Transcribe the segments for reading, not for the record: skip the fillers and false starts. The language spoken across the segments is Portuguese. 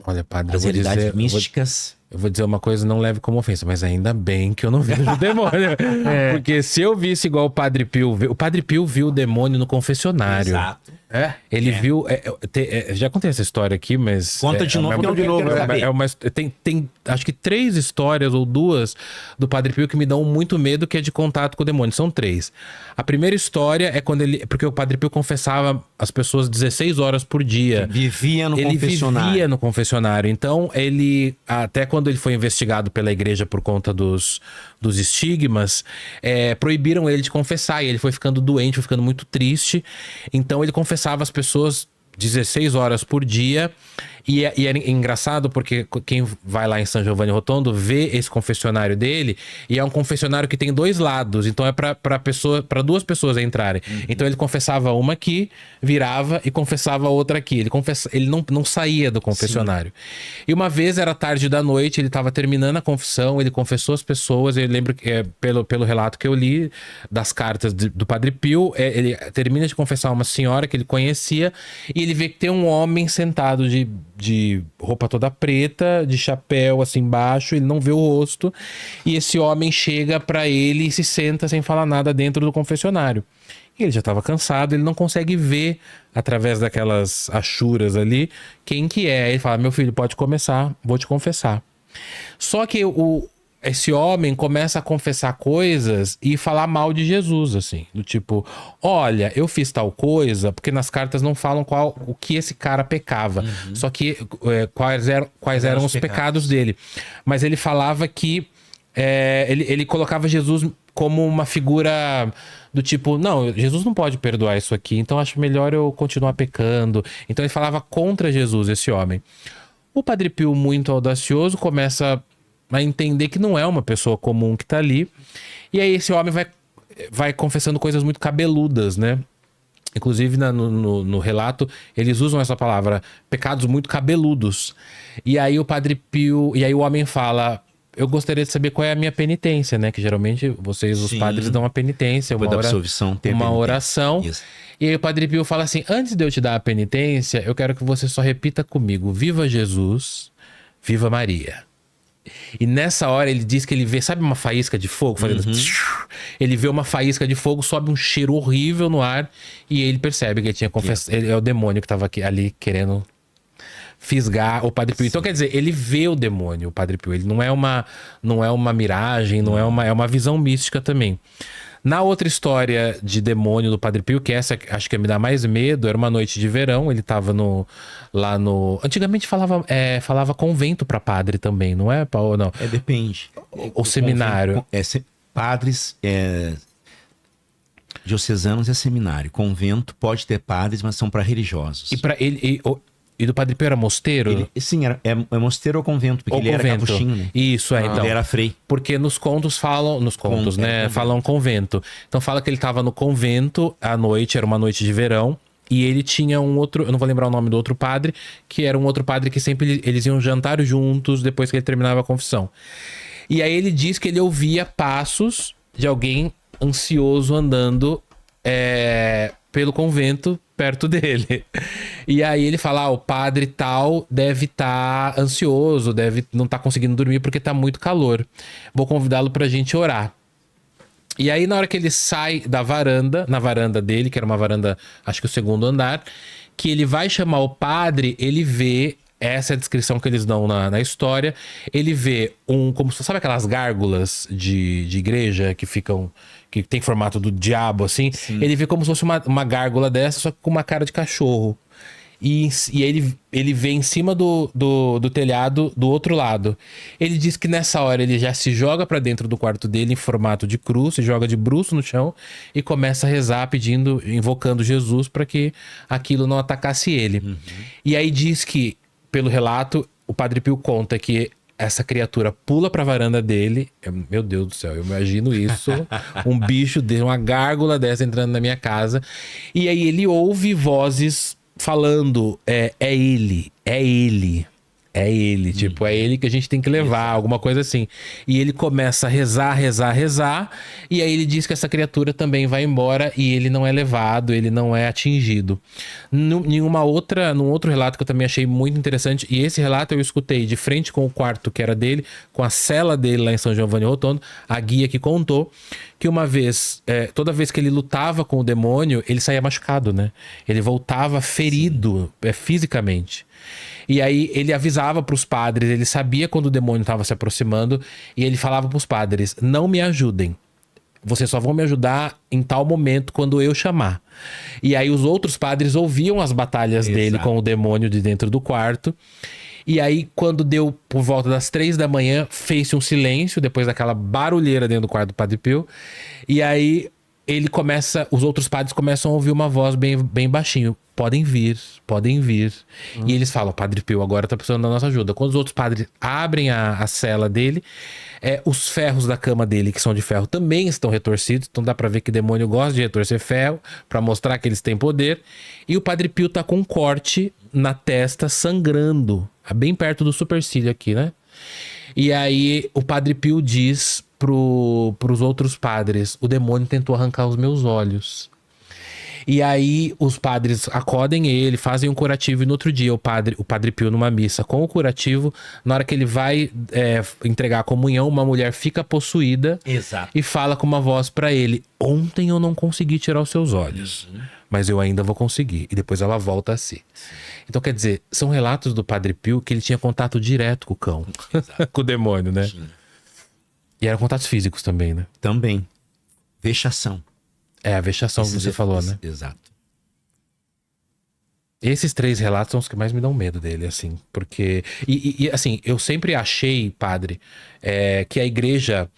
Olha, padre, as realidades místicas. Eu vou dizer uma coisa, não leve como ofensa, mas ainda bem que eu não vejo o demônio. Porque se eu visse igual o Padre Pio, o Padre Pio viu o demônio no confessionário. Exato. Ele viu. Já contei essa história aqui, mas. Conta de novo, de novo. Tem acho que 3 histórias ou 2 do Padre Pio que me dão muito medo, que é de contato com o demônio. São 3. A primeira história é quando ele. Porque o Padre Pio confessava as pessoas 16 horas por dia. Vivia no confessionário. Ele vivia no confessionário. Então, ele. Até quando ele foi investigado pela igreja por conta dos estigmas, proibiram ele de confessar. E ele foi ficando doente, foi ficando muito triste. Então, ele confessava as pessoas 16 horas por dia. E é engraçado porque quem vai lá em São Giovanni Rotondo vê esse confessionário dele, e é um confessionário que tem 2 lados, então é para 2 pessoas entrarem. Então ele confessava uma aqui, virava e confessava outra aqui. Ele não saía do confessionário. Sim. E uma vez era tarde da noite, ele estava terminando a confissão, ele confessou as pessoas. Eu lembro que pelo relato que eu li das cartas do Padre Pio, ele termina de confessar uma senhora que ele conhecia, e ele vê que tem um homem sentado de roupa toda preta, de chapéu assim embaixo, ele não vê o rosto, e esse homem chega pra ele e se senta sem falar nada dentro do confessionário. E ele já estava cansado, ele não consegue ver através daquelas achuras ali quem que é. Ele fala: meu filho, pode começar, vou te confessar. Só que esse homem começa a confessar coisas e falar mal de Jesus, assim. Do tipo: olha, eu fiz tal coisa, porque nas cartas não falam o que esse cara pecava. Só que quais eram os pecados dele. Mas ele falava que ele colocava Jesus como uma figura do tipo: não, Jesus não pode perdoar isso aqui, então acho melhor eu continuar pecando. Então ele falava contra Jesus, esse homem. O Padre Pio, muito audacioso, começa a entender que não é uma pessoa comum que tá ali. E aí esse homem vai confessando coisas muito cabeludas, né? Inclusive no relato eles usam essa palavra, pecados muito cabeludos. E aí o Padre Pio, e aí o homem fala: eu gostaria de saber qual é a minha penitência, né? Que geralmente vocês, os padres, dão uma penitência, uma oração. Isso. E aí o Padre Pio fala assim: antes de eu te dar a penitência, eu quero que você só repita comigo: viva Jesus, viva Maria. E nessa hora ele diz que ele vê, sabe, uma faísca de fogo fazendo ele vê uma faísca de fogo, sobe um cheiro horrível no ar, e ele percebe que ele tinha confessado. É o demônio que estava ali querendo fisgar o Padre Pio. Então, quer dizer, ele vê o demônio, o Padre Pio. Ele não é uma miragem, é uma visão mística também. Na outra história de demônio do Padre Pio, que essa acho que me dá mais medo, era uma noite de verão, ele tava lá no... Antigamente falava convento para padre também, não é, Paulo? Não. Depende. O seminário. Padres, diocesanos é seminário. Convento pode ter padres, mas são para religiosos. E para ele... E do Padre Pio era mosteiro? Sim, é mosteiro ou convento, porque ele era capuchinho, né? Isso, então. Ele era frei. Porque nos contos falam... né? Falam convento. Então fala que ele tava no convento à noite, era uma noite de verão, e ele tinha um outro... Eu não vou lembrar o nome do outro padre, que era um outro padre que sempre eles iam jantar juntos depois que ele terminava a confissão. E aí ele diz que ele ouvia passos de alguém ansioso andando pelo convento perto dele. E aí ele fala: o padre tal deve estar ansioso, deve não estar conseguindo dormir porque tá muito calor. Vou convidá-lo pra gente orar. E aí na hora que ele sai na varanda dele, que era uma varanda, acho que o 2º andar, que ele vai chamar o padre, ele vê... Essa é a descrição que eles dão na história. Ele vê como sabe aquelas gárgulas de igreja que tem formato do diabo, assim? Sim. Ele vê como se fosse uma gárgula dessa, só que com uma cara de cachorro. E aí ele vê em cima do telhado do outro lado. Ele diz que nessa hora ele já se joga pra dentro do quarto dele em formato de cruz, se joga de bruço no chão e começa a rezar invocando Jesus para que aquilo não atacasse ele. E aí diz que, pelo relato, o Padre Pio conta que essa criatura pula pra varanda dele. Meu Deus do céu, eu imagino isso. Um bicho, uma gárgula dessa entrando na minha casa. E aí ele ouve vozes falando: é ele, é ele. é ele, tipo, é ele que a gente tem que levar, alguma coisa assim. E ele começa a rezar, e aí ele diz que essa criatura também vai embora e ele não é levado, ele não é atingido. Num outro relato que eu também achei muito interessante, e esse relato eu escutei de frente com o quarto que era dele, com a cela dele lá em São Giovanni Rotondo, a guia que contou que uma vez, toda vez que ele lutava com o demônio, ele saía machucado, né? Ele voltava ferido fisicamente. E aí ele avisava pros padres, ele sabia quando o demônio estava se aproximando, e ele falava pros padres: não me ajudem. Vocês só vão me ajudar em tal momento quando eu chamar. E aí os outros padres ouviam as batalhas dele com o demônio de dentro do quarto. E aí, quando deu por volta das 3 da manhã, fez-se um silêncio, depois daquela barulheira dentro do quarto do Padre Pio. E aí, os outros padres começam a ouvir uma voz bem, bem baixinho. Podem vir, podem vir. E eles falam: Padre Pio agora tá precisando da nossa ajuda. Quando os outros padres abrem a cela dele, os ferros da cama dele, que são de ferro, também estão retorcidos. Então dá pra ver que o demônio gosta de retorcer ferro, pra mostrar que eles têm poder. E o Padre Pio tá com um corte na testa, sangrando, bem perto do supercílio aqui, né? E aí o Padre Pio diz pros outros padres: o demônio tentou arrancar os meus olhos. E aí os padres acodem ele, fazem um curativo, e no outro dia o Padre Pio, numa missa com o curativo, na hora que ele vai entregar a comunhão, uma mulher fica possuída. Exato. E fala com uma voz pra ele: ontem eu não consegui tirar os seus olhos, mas eu ainda vou conseguir. E depois ela volta a si. Então, quer dizer, são relatos do Padre Pio que ele tinha contato direto com o cão, com o demônio, né? Sim. E eram contatos físicos também, né? Também. Vexação. A vexação que você falou, né? Exato. Esses 3 relatos são os que mais me dão medo dele, assim. Porque... E assim, eu sempre achei, padre, que a igreja...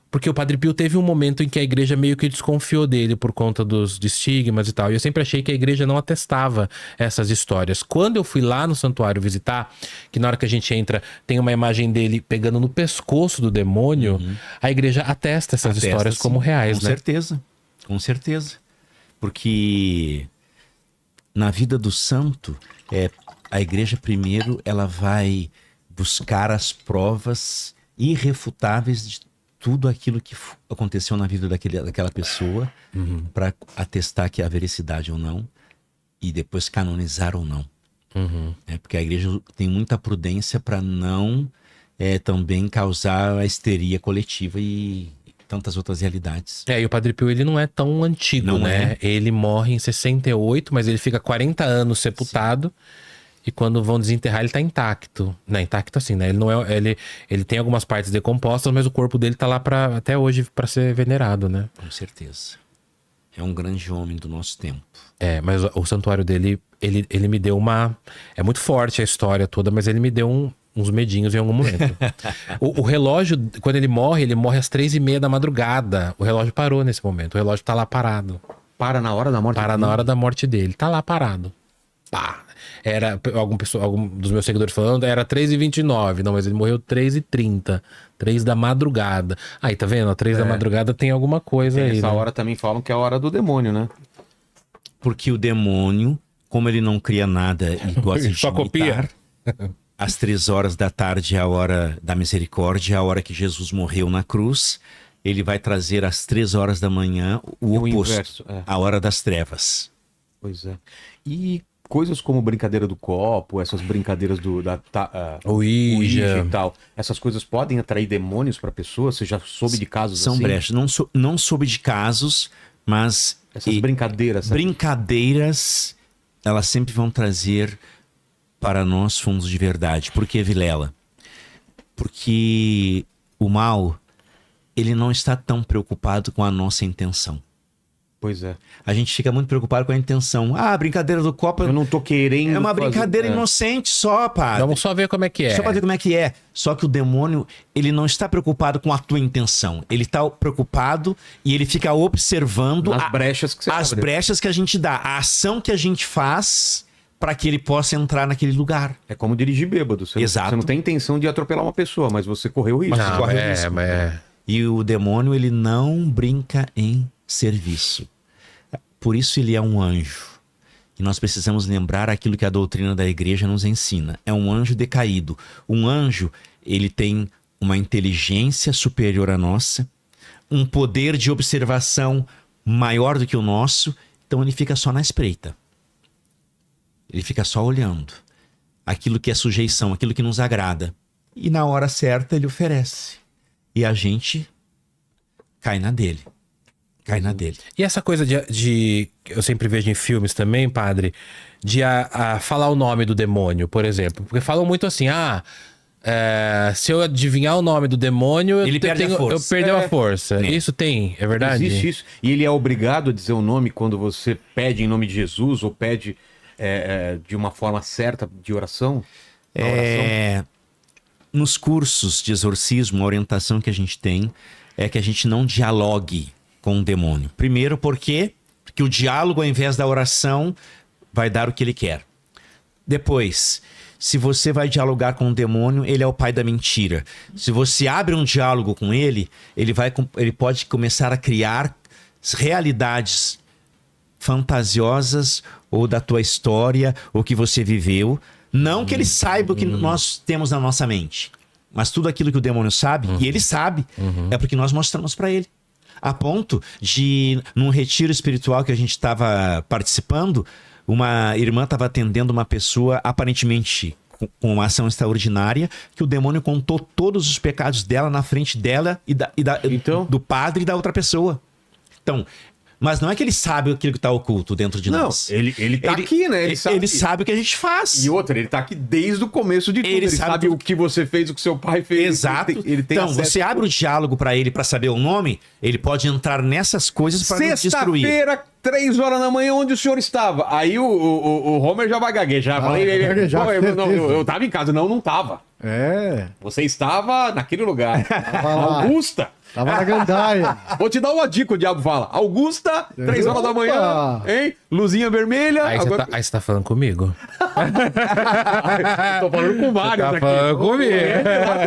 Porque o Padre Pio teve um momento em que a igreja meio que desconfiou dele por conta dos estigmas e tal. E eu sempre achei que a igreja não atestava essas histórias. Quando eu fui lá no santuário visitar, que na hora que a gente entra tem uma imagem dele pegando no pescoço do demônio, a igreja atesta essas histórias como reais, com né? Certeza. Com certeza. Porque na vida do santo, a igreja primeiro ela vai buscar as provas irrefutáveis de tudo aquilo que aconteceu na vida daquela pessoa, para atestar que há veracidade ou não, e depois canonizar ou não. Porque a igreja tem muita prudência para não também causar a histeria coletiva e tantas outras realidades. E o Padre Pio, ele não é tão antigo, não né? Ele morre em 68, mas ele fica 40 anos sepultado. Sim. E quando vão desenterrar, ele tá intacto. Não, intacto assim, né? Ele não ele tem algumas partes decompostas, mas o corpo dele tá lá até hoje para ser venerado, né? Com certeza. É um grande homem do nosso tempo. Mas o santuário dele, ele me deu uma... É muito forte a história toda, mas ele me deu uns medinhos em algum momento. o relógio, quando ele morre às 3h30 da madrugada. O relógio parou nesse momento. O relógio tá lá parado. Para na hora da morte dele? Para na hora da morte dele. Tá lá parado. Pá! Era, algum dos meus seguidores falando, era 3h29. Não, mas ele morreu 3h30. 3 da madrugada. Aí, tá vendo? 3 da madrugada tem alguma coisa aí. Essa né? hora também falam que é a hora do demônio, né? Porque o demônio, como ele não cria nada e gosta de Só copia. Às 3 horas da tarde é a hora da misericórdia, a hora que Jesus morreu na cruz. Ele vai trazer às 3 horas da manhã o oposto, inverso, a hora das trevas. Pois é. E coisas como brincadeira do copo, essas brincadeiras Ouija e tal, essas coisas podem atrair demônios para pessoa? Você já soube de casos São assim? brechas. Não soube de casos, mas... Essas brincadeiras. Sabe? Brincadeiras, elas sempre vão trazer para nós fundos de verdade. Por que, Vilela? Porque o mal, ele não está tão preocupado com a nossa intenção. Pois é. A gente fica muito preocupado com a intenção. Ah, a brincadeira do copo... Eu não tô querendo... É uma brincadeira inocente só, padre. Vamos só ver como é que é. Só pra ver como é que é. Só que o demônio, ele não está preocupado com a tua intenção. Ele está preocupado e ele fica observando... As brechas que você As abre. brechas que a gente dá. A ação que a gente faz para que ele possa entrar naquele lugar. É como dirigir bêbado. Exato. Você não tem intenção de atropelar uma pessoa, mas você correu o risco. Não, corre risco. E o demônio, ele não brinca em serviço. Por isso ele é um anjo. E nós precisamos lembrar aquilo que a doutrina da igreja nos ensina. É um anjo decaído. Um anjo, ele tem uma inteligência superior à nossa, um poder de observação maior do que o nosso, então ele fica só na espreita. Ele fica só olhando aquilo que é sujeição, aquilo que nos agrada. E na hora certa ele oferece. E a gente cai na dele. Cai na dele. E essa coisa de eu sempre vejo em filmes também, padre, de falar o nome do demônio, por exemplo. Porque falam muito assim, se eu adivinhar o nome do demônio, Ele perde a força. eu perdeu a força. Isso tem, é verdade? Existe isso. E ele é obrigado a dizer o nome quando você pede em nome de Jesus ou pede de uma forma certa de oração? Na oração? Nos cursos de exorcismo, a orientação que a gente tem é que a gente não dialogue com o demônio. Primeiro, porque o diálogo, ao invés da oração, vai dar o que ele quer. Depois, se você vai dialogar com o demônio, ele é o pai da mentira. Se você abre um diálogo com ele, ele pode começar a criar realidades fantasiosas ou da tua história, ou que você viveu. Não que ele saiba o que nós temos na nossa mente, mas tudo aquilo que o demônio sabe, e ele sabe, é porque nós mostramos para ele. A ponto de, num retiro espiritual que a gente estava participando, uma irmã estava atendendo uma pessoa aparentemente com uma ação extraordinária, que o demônio contou todos os pecados dela na frente dela Então? do padre e da outra pessoa. Então, mas não é que ele sabe aquilo que está oculto dentro de nós. Ele tá aqui, né? Ele sabe o que a gente faz. E outra, ele tá aqui desde o começo de tudo. Ele sabe o que você fez, o que seu pai fez. Exato. Ele tem então, acesso. você abre o diálogo para ele para saber o nome, ele pode entrar nessas coisas para nos destruir. Sexta-feira, 3 horas da manhã, onde o senhor estava? Aí o Homer já vai gaguejar. Eu tava em casa. Não tava. Você estava naquele lugar. Augusta. Tava na gandaia. Vou te dar uma dica, o diabo fala. Augusta, 3 horas da manhã, hein? Luzinha vermelha. Aí você tá falando comigo. Tô falando com vários Tá aqui. falando comigo.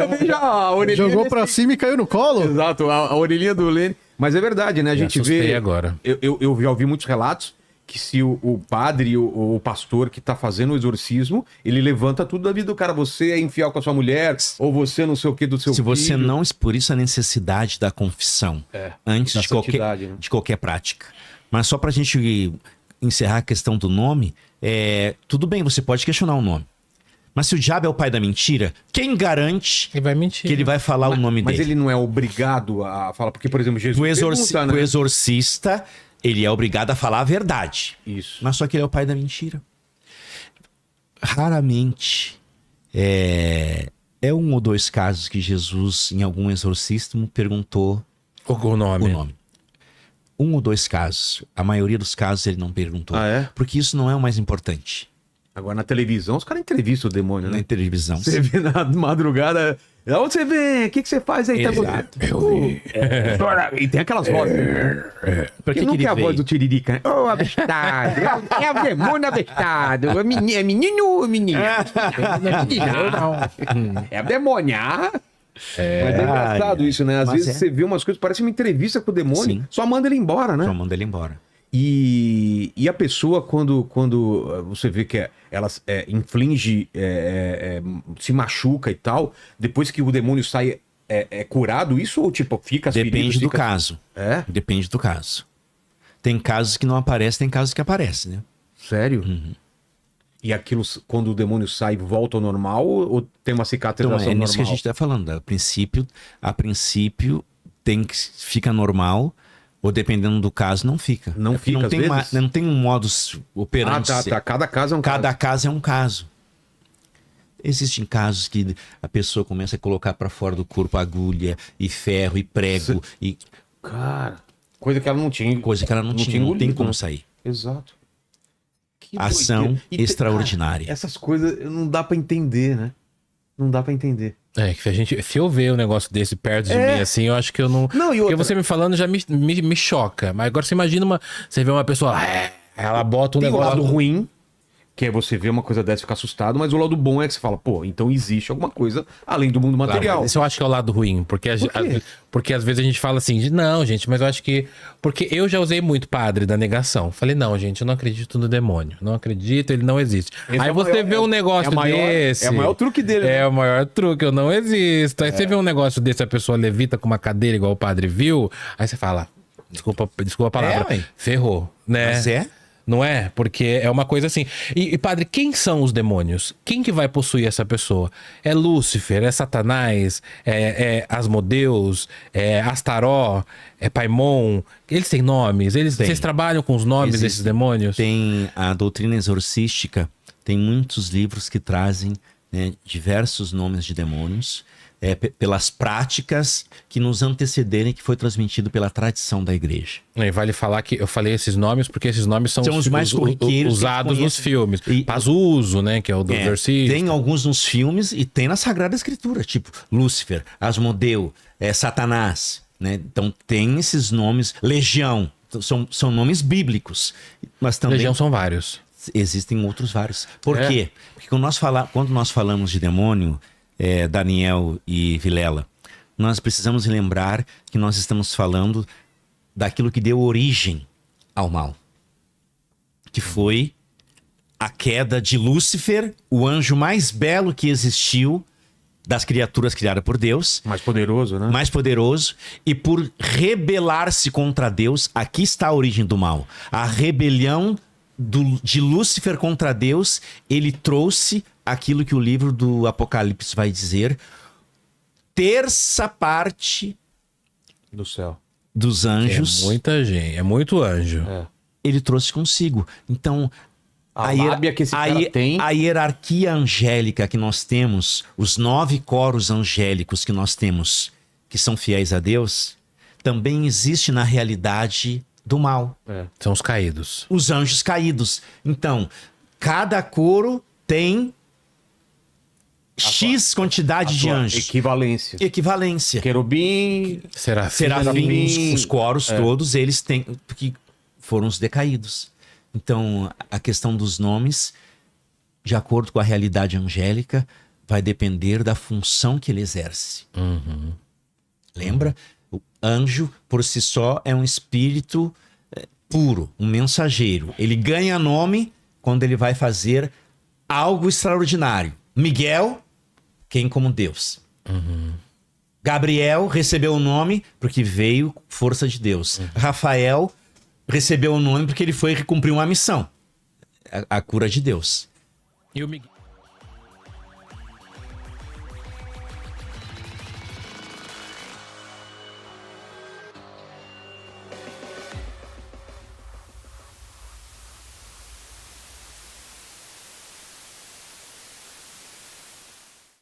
Também já, a orelhinha Jogou pra cima e caiu no colo? Exato, a orelhinha do Lene. Mas é verdade, né? A gente vê... agora. Eu já ouvi muitos relatos que se o padre, o pastor que tá fazendo o exorcismo, ele levanta tudo da vida do cara. Você é infiel com a sua mulher, ou você não sei o que do seu Se filho. você não... Por isso a necessidade da confissão antes da de santidade, né? de qualquer prática. Mas só pra gente encerrar a questão do nome, tudo bem, você pode questionar o nome. Mas se o diabo é o pai da mentira, quem garante Ele vai mentir. que ele vai falar o nome Mas dele? ele não é obrigado a falar, porque, por exemplo, Jesus O né? exorcista, ele é obrigado a falar a verdade. Isso. Mas só que ele é o pai da mentira. Raramente é um ou dois casos que Jesus, em algum exorcismo, perguntou O nome. o nome. Um ou dois casos. A maioria dos casos ele não perguntou. Ah, é? Porque isso não é o mais importante. Agora, na televisão, os caras entrevistam o demônio, né? Na televisão. Você vê na madrugada... Da onde você vem? O que você faz aí? Exato. E tem aquelas vozes. Pra Que nunca ele é a voz veio? do Tiririca, né? Ô, abestado. É o demônio abestado. É menino ou menina? É a demônia. Mas é engraçado isso, né? Às Mas vezes você vê umas coisas, parece uma entrevista com o demônio, Sim. só manda ele embora, né? Só manda ele embora. E a pessoa, quando você vê que ela inflige, se machuca e tal, depois que o demônio sai, é curado isso ou tipo, fica as Depende feridas, do fica... caso. É? Depende do caso. Tem casos que não aparecem, tem casos que aparecem, né? Sério? E aquilo, quando o demônio sai, volta ao normal ou tem uma cicatrização Então, é normal? nisso que a gente está falando. A princípio fica normal, ou dependendo do caso, não fica. Não É porque fica, não às tem vezes? não tem um modus operandi. Tá. Cada caso é um Cada caso. caso é um caso. Existem casos que a pessoa começa a colocar para fora do corpo agulha e ferro e prego e Cara, coisa que ela não tinha. coisa que ela não tinha, não tem engolido, como né? sair. Exato. Que Ação doideira. E extraordinária. Essas coisas não dá pra entender, né? Não dá pra entender. Que se eu ver um negócio desse perto de mim, assim, eu acho que eu não... Não, e Porque outra- você me falando já me choca. Mas agora você imagina você vê uma pessoa... Ela bota um Tem o negócio... lado ruim, Que é você ver uma coisa dessa e ficar assustado, mas o lado bom é que você fala, pô, então existe alguma coisa além do mundo material. Esse eu acho que é o lado ruim, porque, porque às vezes a gente fala assim, não, gente, mas eu acho que... Porque eu já usei muito padre da negação. Falei, não, gente, eu não acredito no demônio. Não acredito, ele não existe. Esse Aí é o você maior- vê um negócio desse... É o maior truque dele. É né? o maior truque, eu não existo. Aí você vê um negócio desse, a pessoa levita com uma cadeira igual o padre viu, aí você fala, desculpa a palavra, ué. ferrou, né? Mas é? Não é? Porque é uma coisa assim. E, padre, quem são os demônios? Quem que vai possuir essa pessoa? É Lúcifer? É Satanás? É Asmodeus? É Astaró? É Paimon? Eles têm nomes? Vocês trabalham com os nomes desses demônios? Tem a doutrina exorcística, tem muitos livros que trazem, né, diversos nomes de demônios, pelas práticas que nos antecederem, que foi transmitido pela tradição da igreja. E vale falar que eu falei esses nomes porque esses nomes são Os mais corriqueiros que usados nos conhecem. filmes. E- Pazuzu, né? Que é o do exorcista. Tem alguns nos filmes e tem na Sagrada Escritura, tipo Lúcifer, Asmodeu, Satanás, né? Então tem esses nomes, Legião, são nomes bíblicos, mas também Legião são vários. existem outros vários. Por É. quê? Porque quando nós falamos de demônio, Daniel e Vilela, nós precisamos lembrar que nós estamos falando daquilo que deu origem ao mal, que foi a queda de Lúcifer, o anjo mais belo que existiu das criaturas criadas por Deus, Mais poderoso, né? mais poderoso, e por rebelar-se contra Deus, aqui está a origem do mal. A rebelião de Lúcifer contra Deus, ele trouxe aquilo que o livro do Apocalipse vai dizer, terça parte Do céu. dos anjos, É muita gente, é muito anjo. ele trouxe consigo. Então, A lábia que esse cara tem. a hierarquia angélica que nós temos, os 9 coros angélicos que nós temos, que são fiéis a Deus, também existe na realidade do mal. São os caídos. Os anjos caídos. Então, cada coro tem X quantidade de anjos. Equivalência. Equivalência. Querubim. Serafins, os coros É. todos, eles têm, porque foram os decaídos. Então, a questão dos nomes, de acordo com a realidade angélica, vai depender da função que ele exerce. Lembra? O anjo, por si só, é um espírito puro, um mensageiro. Ele ganha nome quando ele vai fazer algo extraordinário. Miguel, quem como Deus. Gabriel recebeu o nome porque veio força de Deus. Rafael recebeu o nome porque ele foi cumprir uma missão. A cura de Deus. E o Miguel.